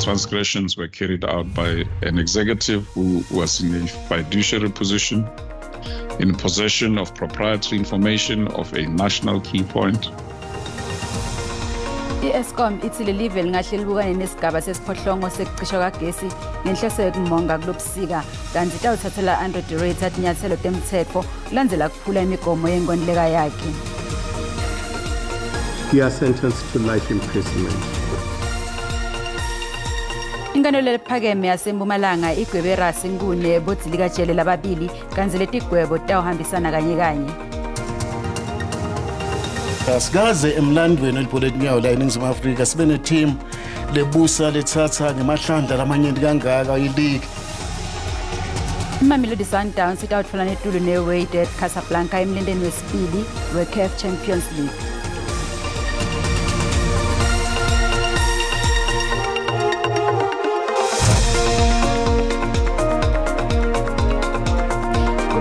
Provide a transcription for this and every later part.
Transgressions were carried out by an executive who was in a fiduciary position, in possession of proprietary information of a national key point. I-Eskom ithi leli live lingahle libukane nesigaba sesiphohlongo sekuqisha kagesi ngenhloso yokumonga kulobusika kanti itawuthathela unreiterated inyathelo temthetho kulandzela kuphula imigomo yenkontileka yakhe. We are sentenced to life imprisonment. Inkantolo lephakeme yaseMpumalanga igwebe irasi Nkune bodzilikajele lababili kanti leti gwebo tawuhambisana kanye kanye. Asikaze emlandweni olipolitikayo la eNingizimu Afrika sibe ne-team lebusa lethatha ngemahlandla lamanyenti kangaka i-league. Mamelodi Sundowns itawutfola netulo ne-Wydad Casablanca emlendeni wesibili we-CAF Champions League.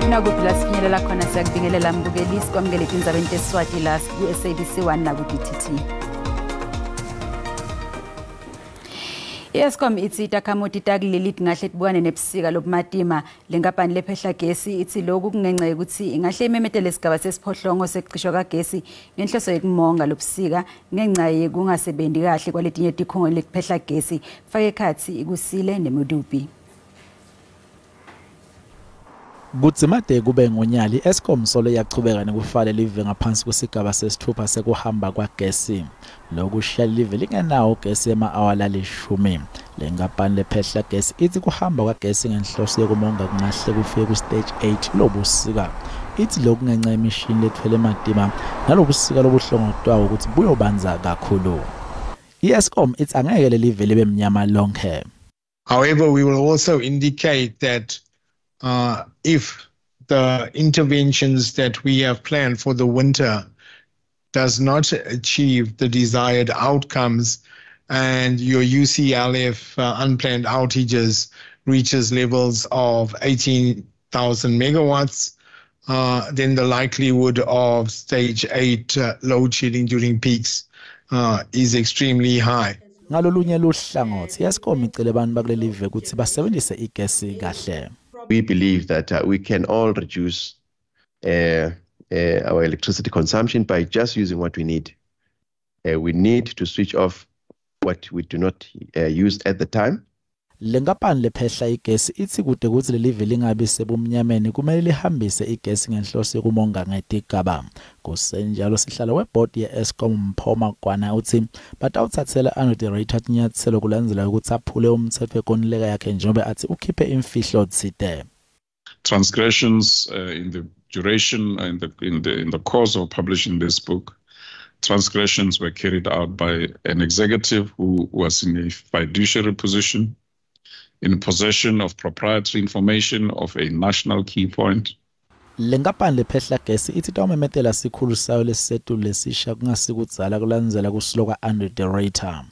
Nakuphi la sifinyelela khona siyakubingelela mbukeli sikwamukele Tindzaba tesiSwati la ku-SABC 1 naku-DTT. I-Eskom ithi itakhamuti takuleli tingahle tibukane nebusika lobumatima lenkampani lephehla gesi ithi lokhu kungenxa ukuthi ingahle imemetele isigaba sesiphohlongo sekuqishwa kagesi ngenhloso yokumonga lobusika ngenxa yekungasebenzi kahle kwaletinye tikhungo lekuphehla gesi fake ekhathi ikusile neModupi. Kudzimade kube ngonyali i-Eskom solo yachubeka nekufala live ngaphansi kwesigaba sesithupha sekuhamba kwagesi lokushiya live lingenawo gesi ema-awala lishumi. Le nkampani lephehla gesi ithi kuhamba kwagesi ngenhloso yokumonga kungahle kufike ku-stage 8 lobusika. Ithi lokhu ngenxa yemishini lethwele ematima nalobusika lobuhlongotwayo ukuthi buyobanza kakhulu. I-Eskom ithi angeke live libe mnyama lonke. However, we will also indicate that if the interventions that we have planned for the winter does not achieve the desired outcomes and your UCLF unplanned outages reaches levels of 18,000 megawatts, then the likelihood of stage 8 load shedding during peaks is extremely high. Ngalolunye luhlangothi i-Eskom icele abantu bakuleli live ukuthi basebenzise igesi kahle. We believe that we can all reduce our electricity consumption by just using what we need. We need to switch off what we do not use at the time. Le nkampani lephehla igesi ithi kude kuthi leli live lingabi sebumnyameni kumele lihambise igesi ngenhloso yokumonga ngetigaba. Kusenjalo sihlalo weboard ye-Eskom Mphoma Kwana uthi batawuthathela unreiterated inyathelo kulandzela ukuthi aphule umthetho wenkontileka yakhe njengoba athi ukhiphe imfihlo tsite. Transgressions in the duration in the course of publishing this book, transgressions were carried out by an executive who was in a fiduciary position, in possession of proprietary information of a national key point. Le nkampani lephehla gesi ithi tawumemetela sikhulu sayo lesisetulu lesisha kungasikudzala kulandzela kusiloka unreiterator.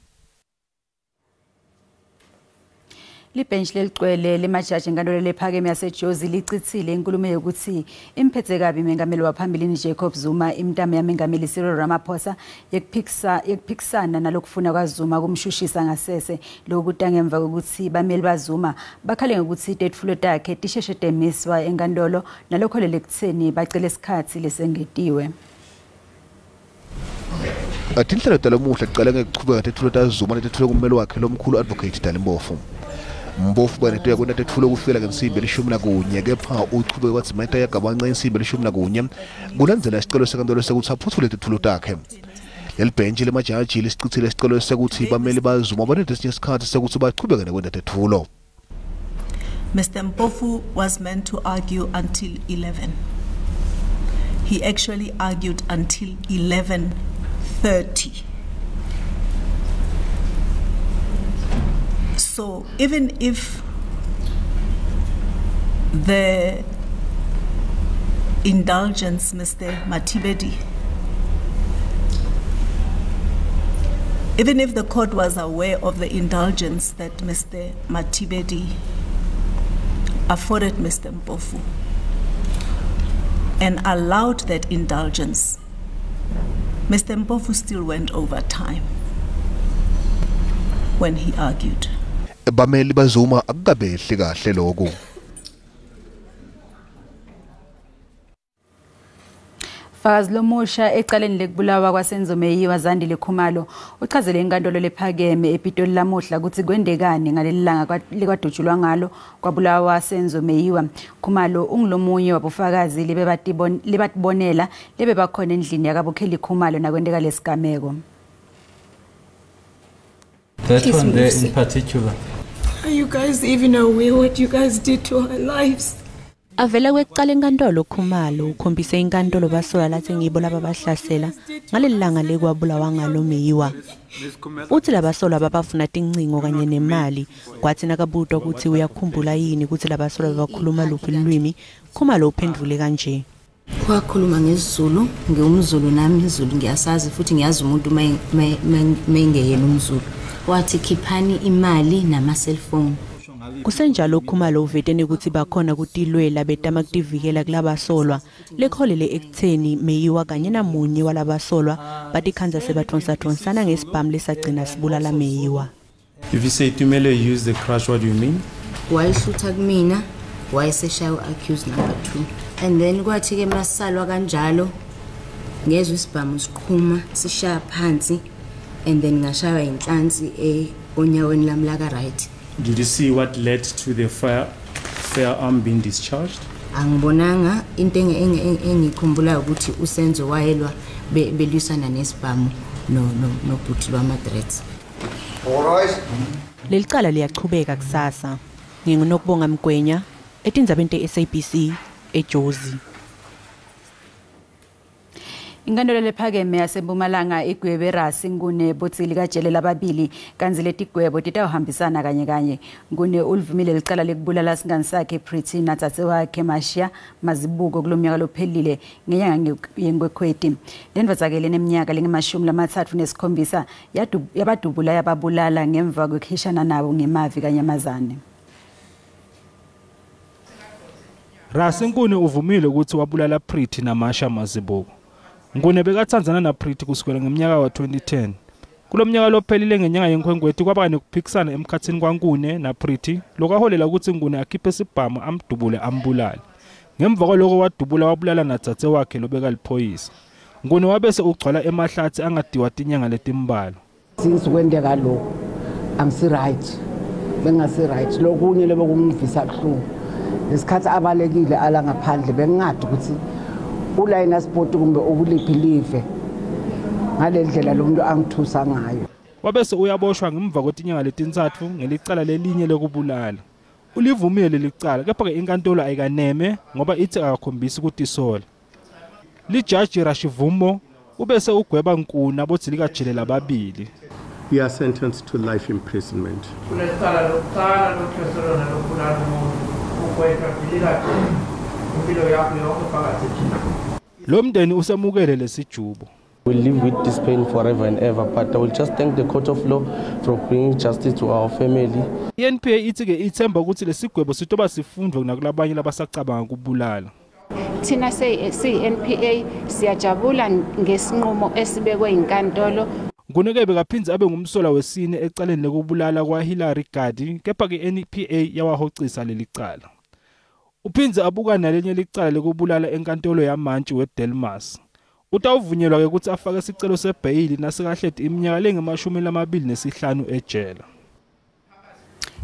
Libhenji leligcwele lemajaji enkantolo lephakeme yaseJozi licithile inkulumo yokuthi imphethe kabi mengameli waphambilini Jacob Zuma imntamo yamengameli Cyril Ramaphosa yekuphikisana nalokufuna kwaZuma kumshushisa ngasese lokuthi ngemva kokuthi bameli baZuma bakhale ngokuthi itetfulo takhe tisheshe temiswa enkantolo nalokho lelekutheni bacele isikhathi lesengetiwe. Atinhlelo talomuhle icala ngekuchubeka itetfulo taZuma netetfulo kummeli wakhe lomkhulu advocate Dalimbofu. Mbofu bane kwena tetfulo kufika ngensimbi leshumi nakunye kepha uchubeke kwathi mayita yagabanca insimbi leshumi nakunye kulandzela isicelo senkantolo sekuthi aphuthule tetfulo takhe. Leli bhenji lemajaji lisicithile isicelo sekuthi bameli baZuma banedesinye isikhathi sekuthi bachubeke nekwenta tetfulo. Mr. Mpofu was meant to argue until 11. He actually argued until 11:30. So even if the indulgence, Mr. Matibedi, even if the court was aware of the indulgence that Mr. Matibedi afforded Mr. Mpofu and allowed that indulgence, Mr. Mpofu still went over time when he argued. bameli bazuma akukabehle kahle lokho. Fakazi lomusha ecaleni lekubulawa kwaSenzomeyiwa Zandile Khumalo uchazele inkantolo lephakeme ePitoli lamuhla ukuthi kwendekani ngaleli langa likwadutshulwa ngalo kwabulawa Senzomeyiwa. Khumalo ungilomunye wabufakazi libatibonela lebe bakhona endlini yakaBukheli Khumalo nakwendeka lesigameko. That one there in particular. Are you guys even aware what you guys did to our lives? Avela kwekuqala enkantolo Khumalo ukhombise inkantolo basola lathi ngibo laba bahlasela ngalelanga lekwabulawa ngalo Meyiwa. Uthi labasola babafuna tincingo kanye nemali kwathi nakabudwa ukuthi uyakhumbula yini ukuthi labasola bakhuluma luphi ulwimi. Khumalo uphendule kanje. Wakhuluma ngesiZulu, ngeumZulu nami iZulu ngiyasazi futhi ngiyazi umuntu mayingeyena umZulu. Wathi khiphani imali nama cellphone. Kusenjalo Khumalo uvetene ukuthi bakhona kutilwela betama kudivikela kulabasolwa lekholele ekutheni Meyiwa kanye namunye walabasolwa batikhanza sebathonsa ngesibhamu lesagcina sibulala Meyiwa. If you say Tumelo use the crush, what do you mean? Wayeshutha kumina, wayeseshaya accused number 2. And then kwathi ke masalwa kanjalo ngezwe isibhamu siqhuma sishaya phansi and then ngashaywa inhlansi onyaweni lami la ka right. Did you see what led to the firearm being discharged? Angibonanga into engikhumbula ukuthi uSenzo wayelwa belisana nesibhamu no bhuti lwaMadrets. Alright. Lelicala liyaqhubeka kusasa. Ngingunokubonga Mgwenya eTindzaba SABC eJozi. Inkantolo lephakeme yaseMpumalanga igwebe rasi ngune botsili kajele lababili kanzi letigwebo titawuhambisana kanye ngune ulivumile licala lekubulala singani sakhe Pretty natsatse wakhe Mashia Mazibuko kulomnyaka lophelile ngenyanga yeNkwekhweti. Lendvodzakele neminyaka lenge-37 yabadubula yababulala ngemva kwekhishana nabo ngemavi kanyamazane. Rasi ngune uvumile ukuthi wabulala Pretty naMasha Mazibuko. Ngune bekathandzana na Pretty kusukela ngeminyaka wa 2010. Kulomnyaka lophelile ngenyanga yeNkwekhweti kwaba nokuphikisana emkhathini kwaNkune na Pretty lokaholela ukuthi Ngune akhiphe isibhamu amdubule ambulale. Ngemva kwaloko wadubula wabulala natsatse wakhe lobeka liphoyisa. Ngune wabese ugcwala emahlathi angadiwa tinyanga letimbala. Since kwendeka lo angisi right. Bengasi right lokunye lebekungivisa kuhlungu. Lesikhathi abalekile ala ngaphandle bengingadi ukuthi ulayina sport kumbe ubuliphilive ngalendlela lo muntu angithusa ngayo. Wabese uyaboshwa ngemva kwetinyanga letintsatfu ngelicala lelinye lekubulala. Ulivumile lelicala kepha ke inkantolo ayikaneme ngoba ithi akakhombisi ukuthi isola. Lijaji Rashivumo ubese ugweba Nkuna bodzili kajele lababili. We are sentenced to life imprisonment. Lo mndeni usemukele lesijubo. We'll live with this pain forever and ever, but I will just thank the court of law for bringing justice to our family. INPA ithi ke ithemba ukuthi lesigwebo sitoba sifundwe nakulabanye labasacabanga ukubulala. Thina NPA siyajabula ngesinqumo esibekwe inkantolo. Nguneke bekaphindze abe ngumsola wesine ecaleni lekubulala kwa Hillary Gadi kepha ke NPA yawahocisa lelicala. Uphindze abuka nalenye licala lekubulala enkantolo yamantshi weDelmas. Utawuvunyelwa ke ukuthi afake isicelo sebail nasekahledi iminyaka lengama-25 ejele.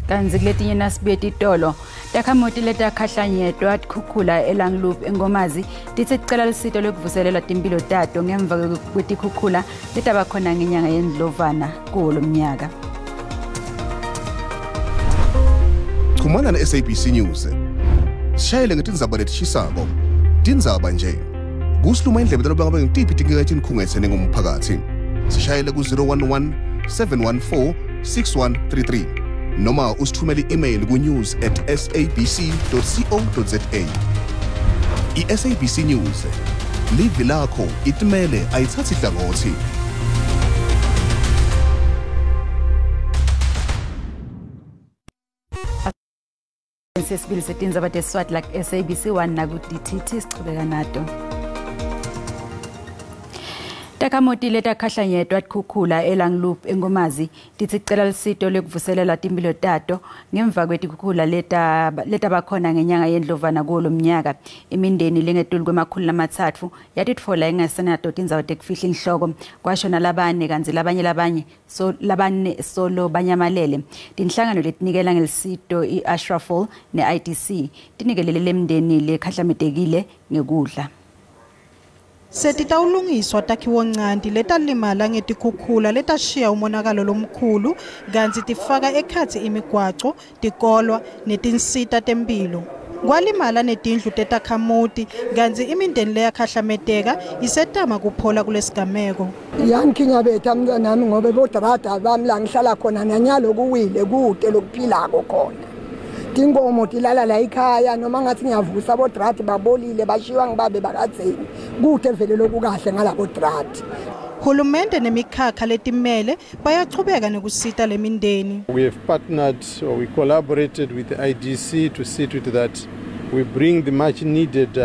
Kanzi kuletinye nasibuye titolo takhamoti letakhahlanyedwa tikhukhula eLangloop eNgomazi tithi ticela lisito lekuvuselela timpilo tato ngemva kwetikhukhula letaba khona ngenyanga yeNdlovana kuwo lo mnyaka. Chumana na SABC News. Sishayele ngetindzaba letishisako. Tindzaba nje. Kusiluma indlebe talobanga ngitiphi tingekethi nikhungetse ngomphakathi. Sishayele ku 011 714 6133 noma usithumele email ku news@sabc.co.za. iSABC News live lakho itimele ayithathi hlangothi. Sesibili seTindzaba tesiSwati like SABC 1 naku DTT sichubeka nato. Takamoti leta khahlanyetwa tikhukhula eLangloop eNkomazi tithi cela lisito lekuvuselela timpilo tato ngemva kwetikhukhula leta bakhona ngenyanga yendlovana kulo mnyaka imindeni lengetuli kwemakhulu lamatsatfu yatitfola engasenato tindzawo tekufihla inhloko kwasho nalabane kanzi labanye solo banyamalele tinhlangano letinikela ngelisito iAshraful neITC tinikelele lemndeni lekhahlametekile ngekudla. Setitawulungiswa takhiwoncanti letalimala ngetikhukhula letashiya umonakalo lomkhulu kanti tifaka ekhatsi imigwaco tikolwa netinsita tempilo kwalimala netindlu tetakhamuti kanti imindeni leyakhahlameteka isetama kuphola kulesigameko yankhinya betha mntanami ngobe bodrada bami la ngihlala khona nanyalo kuwile kude lokuphilako khona tinkomo tilala la ikhaya noma ngathi ngiyavusa bodrati babolile bashiwa ngibabe bakadzeni kude vele lokukahle ngalabo drati. Hulumende nemikhakha letimele bayachubeka nekusita lemindeni. We have partnered or we collaborated with the IDC to see to that we bring the much needed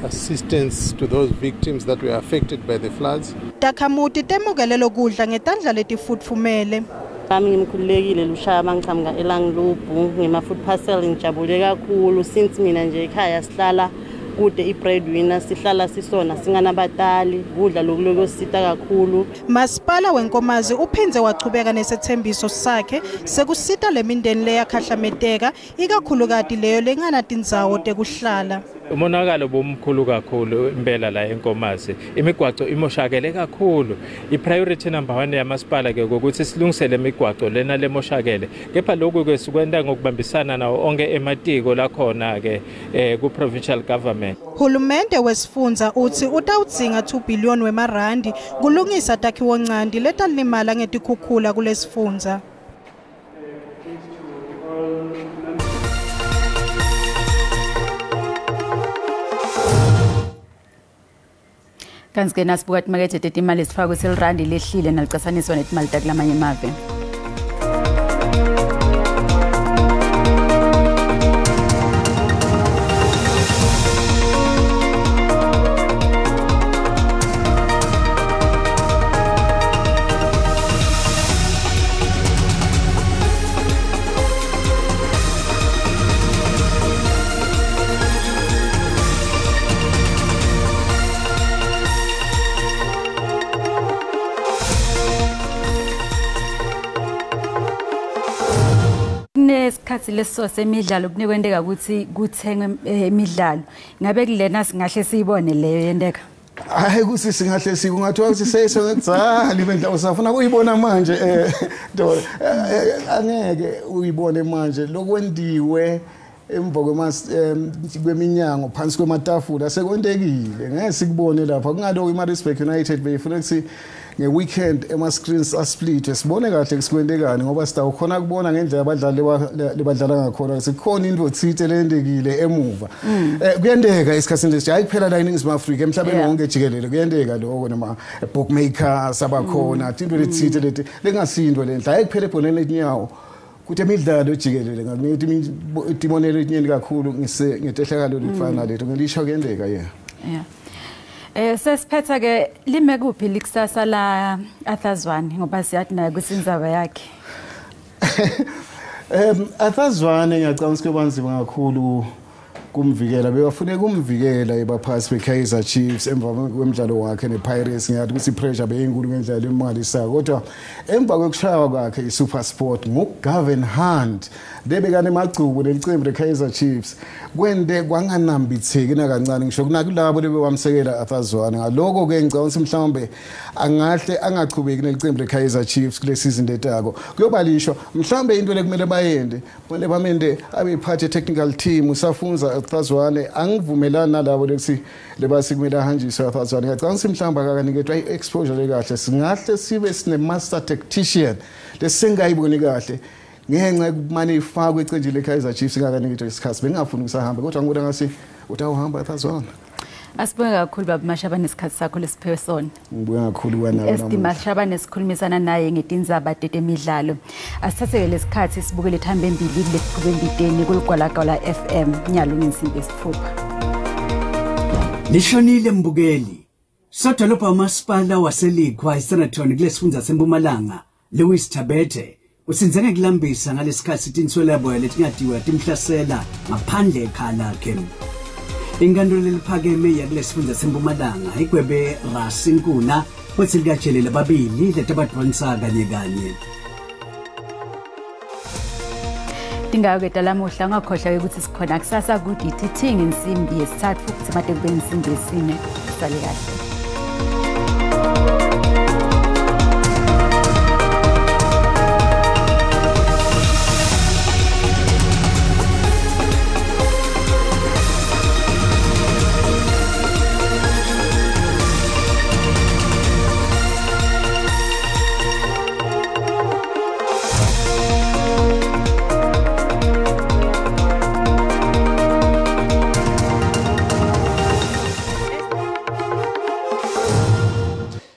assistance to those victims that were affected by the floods. Takhamuti temukele lokudla ngetandla letifutfumele. Kami ngimkhululekile lushaya ngichamka eLangloop ngema-food parcel ngijabule kakhulu since mina nje ekhaya sihlala kude i-breadwinner sihlala sisona singanabatali kudla lokulokosita kakhulu. Masipala wenkomazi uphinze wachubeka nesethembiso sakhe sekusita lemindeni leyakhahlameteka ikakhulukati leyo lengana tindzawo tekuhlala. Umonakalo bomkhulu kakhulu impela la enkomazi imigwaco imoshakele kakhulu ipriority number 1 yamasipala ke ukuthi silungisele imigwaco lena lemoshakele kepha lokhu ke sikwenda ngokubambisana nawo onke ematiko la khona ke ku provincial government. Hulumende wesifundza uthi utawudzinga 2 billion wemarandi kulungisa takhiwoncanti letalimala ngetikhukhula kulesifundza. Kanti ke nasibuka ukuthi makethe tetimali sifakwe selirandi lehlile nalicasaniswa netimali takulamanye emave. Nesikhathi leso semidlalo kunekwendeka ukuthi kuthengwe imidlalo ngabe kulena singahle siyibone leyo yendeka. Hayi kusi singahle sikungathiwa ukuthi seyisenzali bendla usafuna kuyibona manje angeke uyibone manje lokwendiwe emva kweminyango phansi kwematafula sekwendekile ngeke sikubone lapha kungaloko iMaritzburg United beyifuna ukuthi ngeweekend ema-screens asplit sibone kahle sikwendekani ngoba sitawukhona kubona ngendlela abadlali lebadlala ngakhona sikhona into othite lendekile emuva kuyendeka esikhathini lesi hayi kuphela la eNingizimu Afrika emhlabeni wonke jikelele kuyendeka lokho noma bookmakers abakhona into lethite leti lengasinto lenhla hayi kuphela ebhoneni letinyawo kuthi imidlalo jikelele ngakuthi timonelo etinyeni kakhulu ngetehlakalo lifana lethu ngelisho kuyendeka yeah. Sesiphetha ke lime kuphi likusasa la Athazwane ngoba siyathi naye kwisindzaba yakhe. Athazwane ngiyacanga ukubanzima kakhulu kumvikela bebafune kumvikela ebaphasi beKaizer Chiefs emva kwemidlalo wakhe nePirates ngiyathi ukuthi pressure beyinkulu ngendlela emangalisayo kodwa emva kokushaya kwakhe iSuperSport ngoGavin Hunt bebekane emagcubu lelicembu leKaizer Chiefs kwende kwanganambitheki nakancane ngisho kunakulabo lebewamsekela Athazwane ngaloko ke ngicabanga ukuthi mhlawumbe angahle angachubeki nelicembu leKaizer Chiefs kule season letako kuyobalishwa mhlawumbe into lekumele bayende kumele bamende abephathe technical team usafunza Athazwane angivumelana nalabo lekuthi lebasi kumele ahanjiswe Athazwane ngicabanga ukuthi mhlawumbe akaniketwa i-exposure lekahle singahle sibe sine master tactician lesingayiboni kahle ngenxa yokumane ifakwe ecenjini leKaizer Chiefs ingakaniketwa isikhathi bengafuni ukusahamba kodwa ngibona ngasi utawuhamba Athazwane. Asibonge kakhulu baba Mashaba nesikhathi sakho lesiphiwe sona. Ngibonga kakhulu kwanawe. Estima Mashaba nesikhulumisana naye ngetindzaba tetemidlalo. Asithathe lesikhathi sibukele ithambo embili leqhubwe embideni kuligwalagwala FM nyalo ngensimbi 6. Lishonile mbukeli. Sodolopha umasipala waseLikwa iSenaton kulesifundza seMpumalanga Louis Tabete usinze ngekulambisa ngalesikhathi tinswelabo letingadiwa timhlasela ngaphandle ekhala lakhe. Inkantolo leliphakeme yakulesifundza seMpumalanga igwebe Rasinkuna futhi likajelela babili letabadonsa kanye kanye. Tingakweta lamuhla ngakhohlwa ukuthi sikhona kusasa ku-DTT ngensimbi yesithathu futhi made kube insimbi yesine. Sale kahle.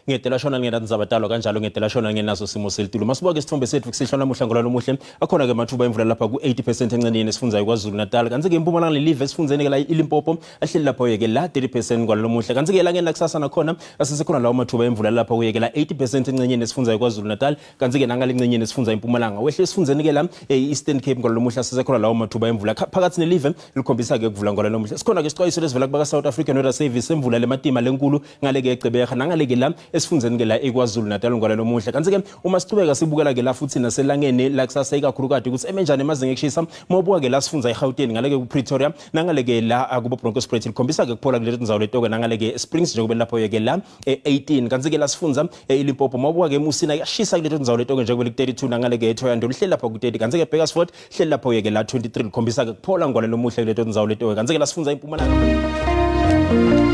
Ngedela shona ngena Tindzaba kanjalo ngedela shona ngenaso simo selitulo masiboke isithombe sethu kusihlola namuhla ngolalo muhle akhona ke mathuba emvula lapha ku 80% enceneni esifundzayo kwaZulu Natal kanti ke eMpumalanga lelive esifundeni ke la iLimpopo ahleli lapha yeke la 30% ngolalo muhle kanti ke la ngena kusasa nakhona asisekhona lawo mathuba emvula lapha kuyeke la 80% encenyeni esifundzayo kwaZulu Natal kanti ke nangale encenyeni esifundzayo eMpumalanga wehle esifundeni ke la eEastern Cape ngolalo muhle asisekhona lawo mathuba emvula phakathi nelive likhombisa ke kuvula ngolalo muhle sikhona ke isixwayiso lesivela kuba South African Weather Service emvula lematima lenkulu ngale ke eCebeha nangale ke la esifundeni ke la eKwaZulu Natal ngolalo muhle kanti ke uma sichubeka sibukela ke la futhi naselangeni la kusasa ikakhulukade ukuthi emenjani emazinga ekushisa mobuka ke la sifundza eGauteng ngale ke kuPretoria nangale ke la akubo Bronkhortspruit likhombisa ke kuphola kule tindzawo letoko nangale ke Springs njengoba lapho yeke la 18 kanti ke la sifundza eLimpopo mobuka ke Musina yashisa kule tindzawo letoko njengoba ku32 nangale ke eThohoyandou lihleli lapha ku30 kanti ke Bakersford lihleli lapho yeke la 23 likhombisa ke kuphola ngolalo muhle kule tindzawo letoko kanti ke la sifundza eMpumalanga.